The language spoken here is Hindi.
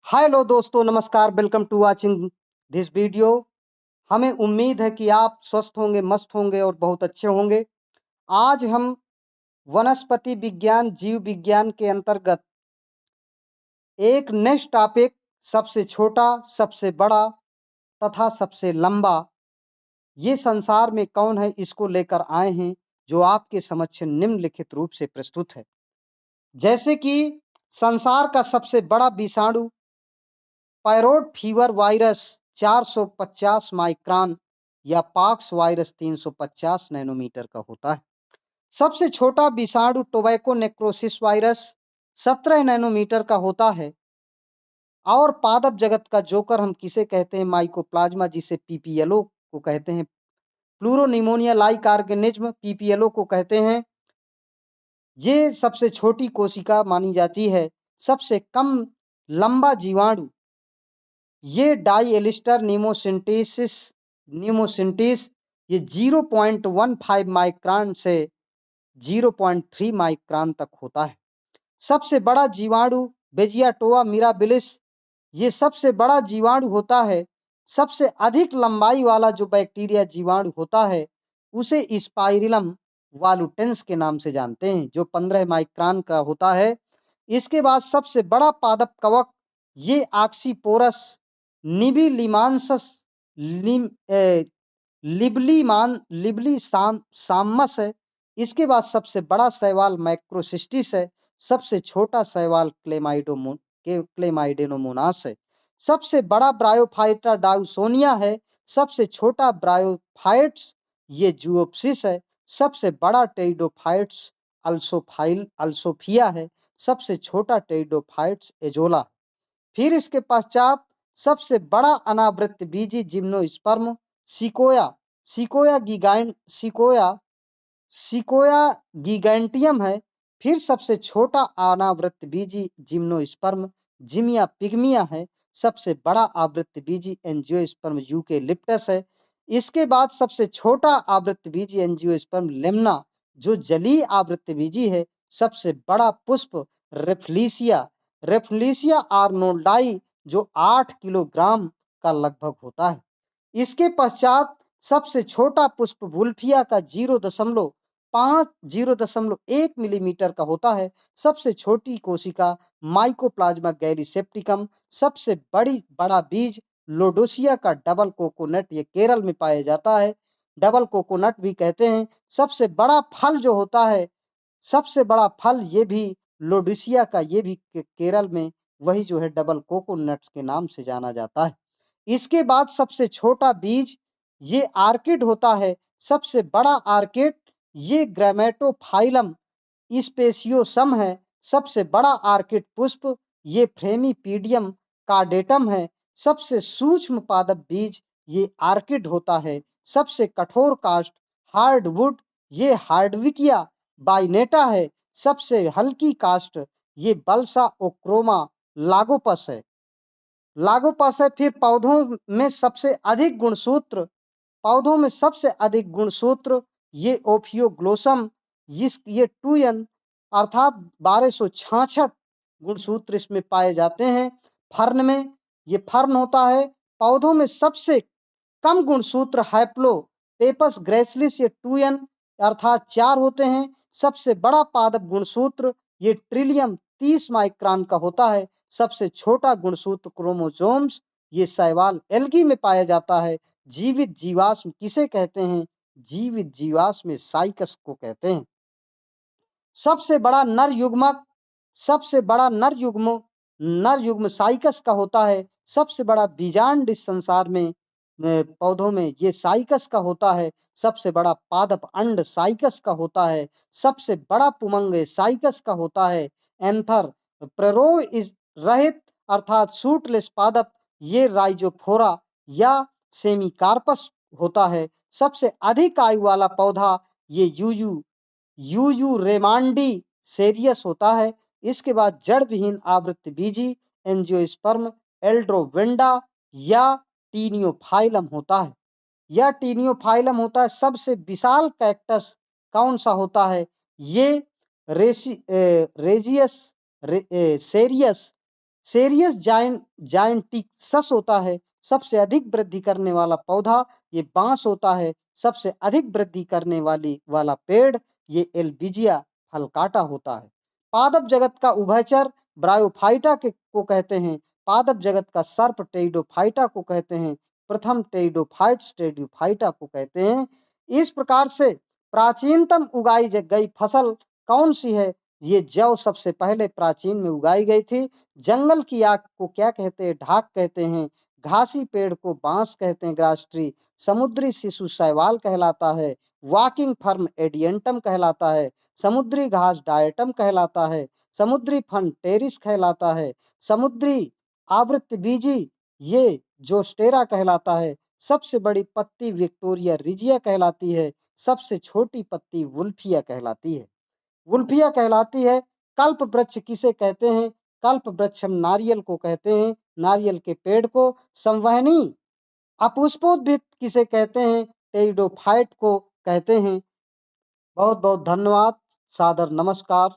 हेलो दोस्तों, नमस्कार। Welcome to watching this video. हमें उम्मीद है कि आप स्वस्थ होंगे, मस्त होंगे और बहुत अच्छे होंगे। आज हम वनस्पति विज्ञान, जीव विज्ञान के अंतर्गत एक नेक्स्ट टॉपिक, सबसे छोटा, सबसे बड़ा तथा सबसे लंबा ये संसार में कौन है, इसको लेकर आए हैं, जो आपके समक्ष निम्नलिखित रूप से प्रस्तुत है। जैसे कि संसार का सबसे बड़ा विषाणु पैरोट फीवर वायरस 450 माइक्रोन या पॉक्स वायरस 350 नैनोमीटर का होता है। सबसे छोटा विषाणु टोबैको नेक्रोसिस वायरस 17 नैनोमीटर का होता है। और पादप जगत का जोकर हम किसे कहते हैं? माइकोप्लाज्मा, जिसे पीपीएलओ को कहते हैं। प्लूरोनिमोनिया लाइक ऑर्गेनिज्म पीपीएलओ को कहते हैं। ये सबसे छोटी कोशिका मानी जाती है। सबसे कम लंबा जीवाणु ये डाइएलिस्टर न्यूमोसिंटिस ये 0.15 माइक्रोन से 0.3 माइक्रोन तक होता है। सबसे बड़ा जीवाणु बेजियाटोआ मिराबिलिस ये सबसे बड़ा जीवाणु होता है। सबसे अधिक लंबाई वाला जो बैक्टीरिया जीवाणु होता है उसे स्पाइरिलम वालुटेंस के नाम से जानते हैं, जो 15 माइक्रोन का होता है। इसके बाद सबसे बड़ा पादप कवक ये ऑक्सीपोरस निबिलिमांसस लिबली सामस है। इसके बाद सबसे बड़ा शैवाल मैक्रोसिस्टिस है। सबसे छोटा शैवाल क्लेमाइडेनोमोनास है। सबसे बड़ा ब्रायोफाइटा डाउसोनिया है। सबसे छोटा ब्रायोफाइट्स ये जूओप्सिस है। सबसे बड़ा टेरिडोफाइट्स अल्सोफिया है। सबसे छोटा टेरिडोफाइट्स एजोला। फिर इसके पश्चात सबसे बड़ा अनावृत बीजी जिम्नोस्पर्म सिकोया सिकोया गिगैंटियम है। फिर सबसे छोटा अनावृत बीजी जिम्नोस्पर्म जिमिया पिग्मिया है। सबसे बड़ा आवृत बीजी एंजियोस्पर्म यूकेलिप्टस है। इसके बाद सबसे छोटा आवृत बीजी एंजियोस्पर्म लेमना, जो जलीय आवृत बीजी है। सबसे बड़ा पुष्प रेफ्लिसिया आर्नोल्डाई, जो 8 किलोग्राम का लगभग होता है। इसके पश्चात सबसे छोटा पुष्प वुल्फिया का 0.1 मिलीमीटर का होता है। सबसे छोटी कोशिका माइकोप्लाज्मा गैरीसेप्टिकम। सबसे बड़ा बीज लोडोसिया का डबल कोकोनट, ये केरल में पाया जाता है, डबल कोकोनट भी कहते हैं। सबसे बड़ा फल जो होता है, सबसे बड़ा फल ये भी लोडोसिया का, ये भी केरल में वही जो है डबल कोकोनट्स के नाम से जाना जाता है। इसके बाद सबसे छोटा बीज ये आर्किड होता है। सबसे बड़ा आर्किड ये ग्रामेटोफाइलम स्पेसियोसम है। सबसे बड़ा आर्किड पुष्प ये फ्रेमीपीडियम कार्डेटम है। सबसे सूक्ष्म पादप बीज ये आर्किड होता है। सबसे कठोर काष्ठ हार्डवुड ये हार्डविकिया बाइनेटा है। सबसे हल्की काष्ठ ये बल्सा ओक्रोमा लागोपस है। फिर पौधों में सबसे अधिक गुणसूत्र ये ओफियोग्लोसम, ये 2n अर्थात 1266 गुणसूत्र इसमें पाए जाते हैं। फर्न में ये फर्न होता है। पौधों में सबसे कम गुणसूत्र पेपस ग्रेसिलिस, ये 2n अर्थात 4 होते हैं। सबसे बड़ा पादप गुणसूत्र ये ट्रिलियम 30 माइक्रोन का होता है। सबसे छोटा गुणसूत्र क्रोमोसोम्स ये शैवाल एल्गी में पाया जाता है। जीवित जीवाश्म किसे कहते हैं? जीवित जीवाश्म साइकस को कहते हैं। सबसे बड़ा नर युग्म साइकस का होता है। सबसे बड़ा बीजांड इस संसार में पौधों में ये साइकस का होता है। सबसे बड़ा पादप अंड साइकस का होता है। सबसे बड़ा पुमंग साइकस का होता है। एंथर प्ररो रहित अर्थात सूटलेस पादप ये राइजोफोरा या सेमिकार्पस होता है। सबसे अधिक आयु वाला पौधा ये यूयू रेमांडी सेरियस होता है। इसके बाद जड़ विहीन आवृत्त बीजी एंजियोस्पर्म एल्ड्रोवेंडा या टीनियोफाइलम होता है। सबसे विशाल कैक्टस कौन सा होता है? ये रेजियस सेरियस सेरियस जायंटिसस होता है सबसे अधिक वृद्धि करने वाला पौधा, ये बांस होता है। सबसे अधिक वृद्धि करने वाला पेड़ ये एल्बिजिया फलकाटा होता है। पादप जगत का उभयचर ब्रायोफाइटा को कहते हैं। पादप जगत का सर्प टेरिडोफाइटा को कहते हैं। प्रथम टेरिडोफाइट्स टेरिडोफाइटा को कहते हैं। इस प्रकार से प्राचीनतम उगाई गई फसल कौन सी है? ये जौ सबसे पहले प्राचीन में उगाई गई थी। जंगल की आग को क्या कहते हैं? ढाक कहते हैं। घासी पेड़ को बांस कहते हैं, ग्रास ट्री। समुद्री शिशु शैवाल कहलाता है। वॉकिंग फर्म एडियंटम कहलाता है। समुद्री घास डायटम कहलाता है। समुद्री फन टेरिस कहलाता है। समुद्री आवृतबीजी ये जोस्टेरा कहलाता है। सबसे बड़ी पत्ती विक्टोरिया रिजिया कहलाती है। सबसे छोटी पत्ती वुल्फिया कहलाती है। वुल्फिया कहलाती है। कल्प वृक्ष किसे कहते हैं? कल्प वृक्ष हम नारियल को कहते हैं, नारियल के पेड़ को। संवहनी अपुष्पोद्भिद किसे कहते हैं? टेरिडोफाइट को कहते हैं। बहुत बहुत धन्यवाद। सादर नमस्कार।